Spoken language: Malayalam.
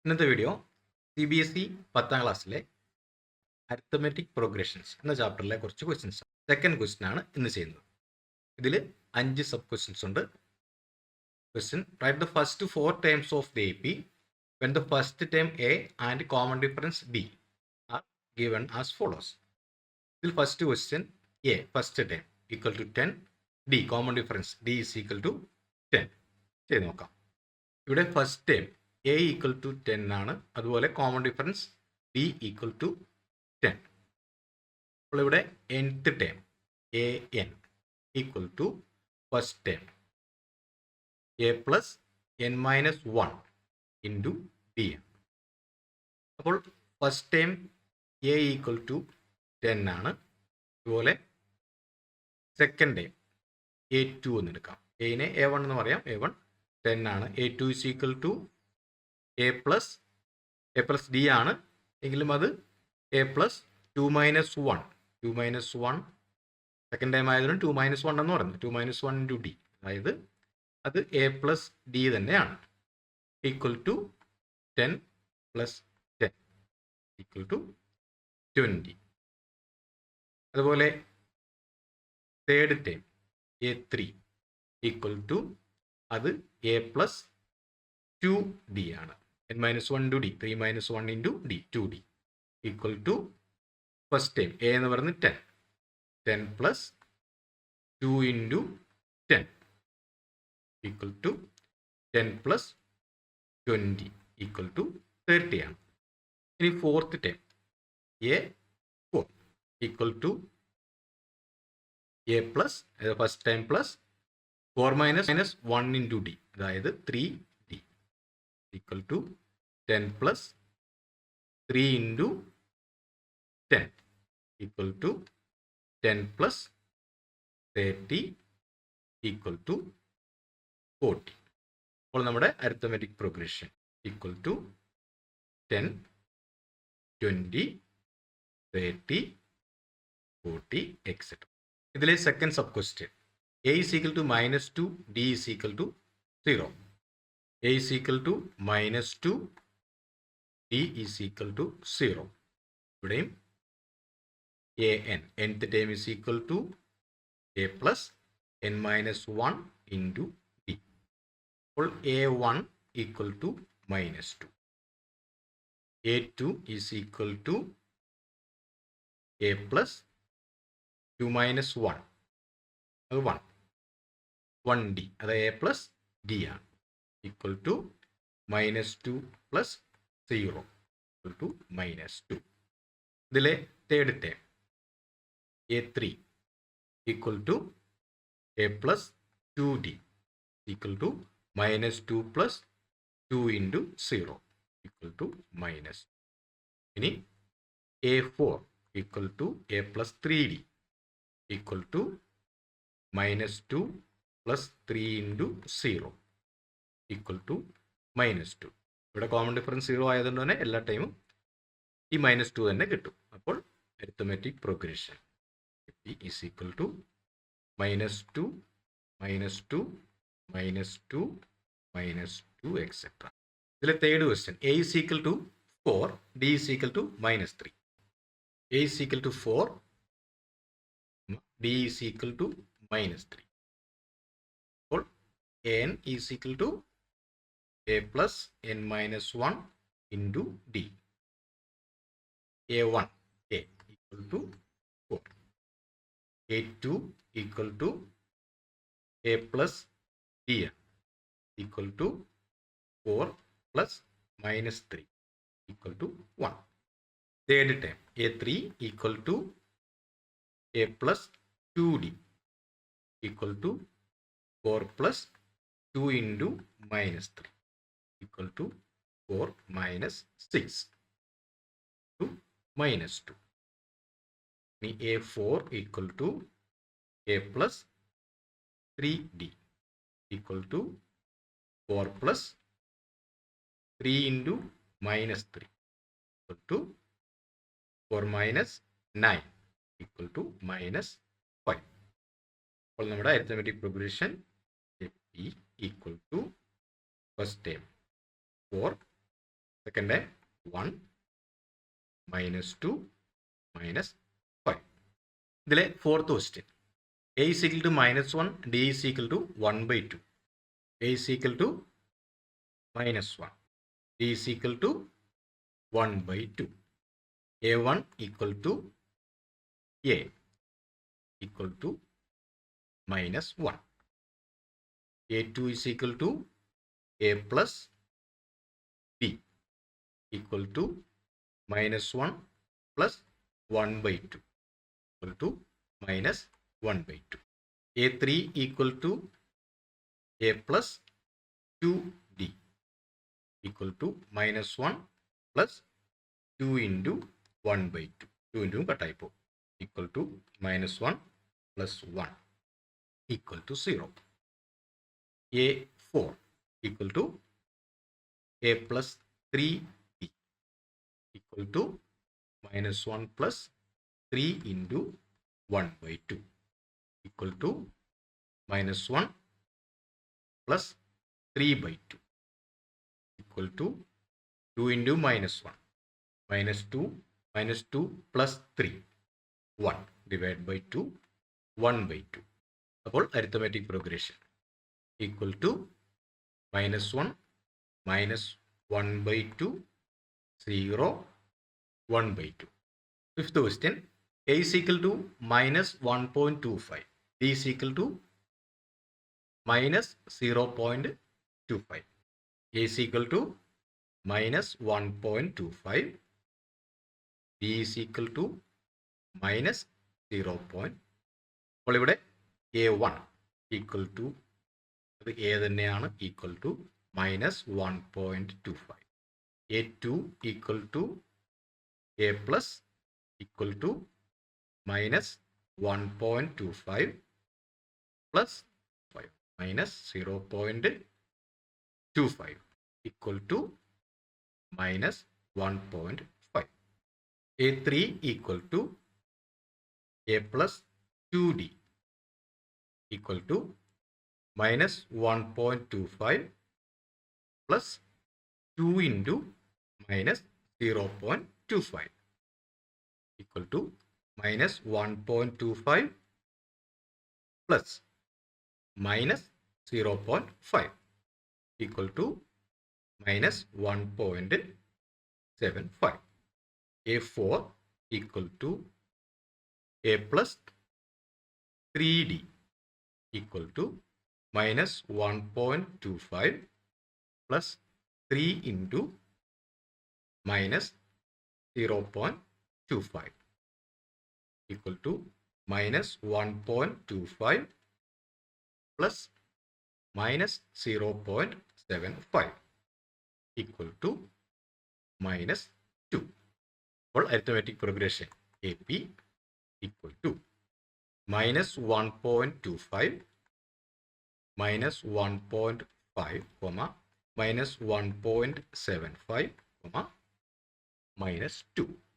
ഇന്നത്തെ വീഡിയോ CBSE 10ാം ക്ലാസ്സിലെ അരിത്തമെറ്റിക് പ്രോഗ്രഷൻസ് എന്ന ചാപ്റ്ററിലെ കുറച്ച് ക്വസ്റ്റ്യൻസ്. സെക്കൻഡ് ക്വസ്റ്റ്യൻ ആണ് ഇന്ന് ചെയ്യുന്നത്. ഇതിൽ 5 സബ് ക്വസ്റ്റ്യൻസ് ഉണ്ട്. Question: write the first 4 terms of the AP when the first term A and common difference B are given as follows. ഇതിൽ first question A first term equal to 10, D common difference D is equal to 10 ചെയ്ത് നോക്കാം. ഇവിടെ first term A equal to 10 ആണ്, അതുപോലെ common difference D equal to 10. അപ്പോൾ ഇവിടെ nth term AN equal to first term A plus n minus 1 into D. അപ്പോൾ first term A equal to 10 ആണ്, അതുപോലെ സെക്കൻഡ് ടേം A2 എന്ന് എടുക്കാം. എനെ A1 എന്ന് പറയാം. A1 10 ആണ്. A2 is equal to A plus D ആണ്, എങ്കിലും അത് A plus 2 minus 1 second time ആയതുകൊണ്ട് 2 മൈനസ് 1 എന്ന് പറയുന്നത് 2 മൈനസ് 1 ഇൻറ്റു D, അതായത് അത് A പ്ലസ് D തന്നെയാണ്. Equal to 10 plus 10 equal to 20. അതുപോലെ third time A3 equal to അത് A പ്ലസ് 2D ആണ്. n minus 1 into D, 3 minus 1 into D, 2D equal to first time A എന്ന് പറയുന്നത് 10 plus 2 into 10 equal to 10 plus 20 equal to 30 ആണ്. ഇനി fourth time A4 equal to A plus first time plus 4 minus 1 into D, അതായത് 3D equal to 10 plus 3 into 10 equal to 10 plus 30 equal to 40. അപ്പോൾ നമ്മുടെ arithmetic progression equal to 10, 20, 30, 40 etcetera. ഇതിലെ second sub question: A is equal to minus 2, D is equal to 0. A is equal to minus 2, D is equal to 0. ഇവിടെയും AN nth term is equal to A plus n minus 1 into D. അപ്പോൾ A1 equal to minus 2. A2 is equal to A plus 2 minus 1, അത് 1D, അത് A plus D ആണ്. Equal to minus 2 plus 0 equal to minus 2. ഇതിലെ third term A3 equal to A plus 2D equal to minus 2 plus 2 into 0 equal to minus. ഇനി A4 equal to A plus 3D equal to minus 2 plus 3 into 0 equal to minus 2. ഇവിടെ കോമൺ ഡിഫറൻസ് 0 ആയതുകൊണ്ട് തന്നെ എല്ലാ ടൈമും ഈ മൈനസ് 2 തന്നെ കിട്ടും. അപ്പോൾ arithmetic progression is equal to minus 2, minus 2, minus 2, minus 2 etcetera. ഇതിലെ third question: A is equal to 4, D is equal to minus 3. A is equal to 4, D is equal to minus 3. അപ്പോൾ N is equal to A plus n minus 1 into D. A1 A equal to 4. A2 equal to A plus D equal to 4 plus minus 3 equal to 1. Third term A3 equal to A plus 2D equal to 4 plus 2 into minus 3 equal to 4 minus 6 to minus 2. A4 equal to A plus 3D equal to 4 plus 3 into minus 3 equal to 4 minus 9 equal to minus 5. അപ്പോൾ നമ്മുടെ arithmetic progression equal to first term 4, second 1 -2 -5. ഇതിലെ fourth question a is equal to -1, d is equal to 1/2. a is equal to -1, d is equal to 1/2. a1 equal to a equal to -1. a2 is equal to a plus b equal to -1 plus 1/2 equal to -1/2. a3 equal to a plus 2d equal to -1 plus 2 into 1/2. 2 into കട്ടായിപ്പോ equal to -1 plus 1 equal to 0. a4 equal to a plus 3d equal to -1 plus 3 into 1/2 equal to -1 plus 3/2 equal to 2 into -1 -2 plus 3 1 divided by 2 1/2. അപ്പോൾ arithmetic progression equal to -1 -1/2 0 1/2. Fifth question, a is equal to -1.25, b is equal to -0.25. a is equal to -1.25, b is equal to -0. അപ്പോൾ ഇവിടെ a1 equal to അത് a തന്നെയാണ് equal to -1.25. a2 equal to a plus equal to -1.25 plus 5 -0.25 equal to -1.5. a3 equal to a plus 2d equal to -1.25 plus 2 into -0.25 equal to -1.25 plus -0.5 equal to -1.75. a4 equal to a plus 3d equal to -1.25 plus 3 into -0.25 equal to -1.25 plus -0.75 equal to -2. അപ്പോൾ arithmetic progression AP equal to -1.25 -1.5, -1.75, -2.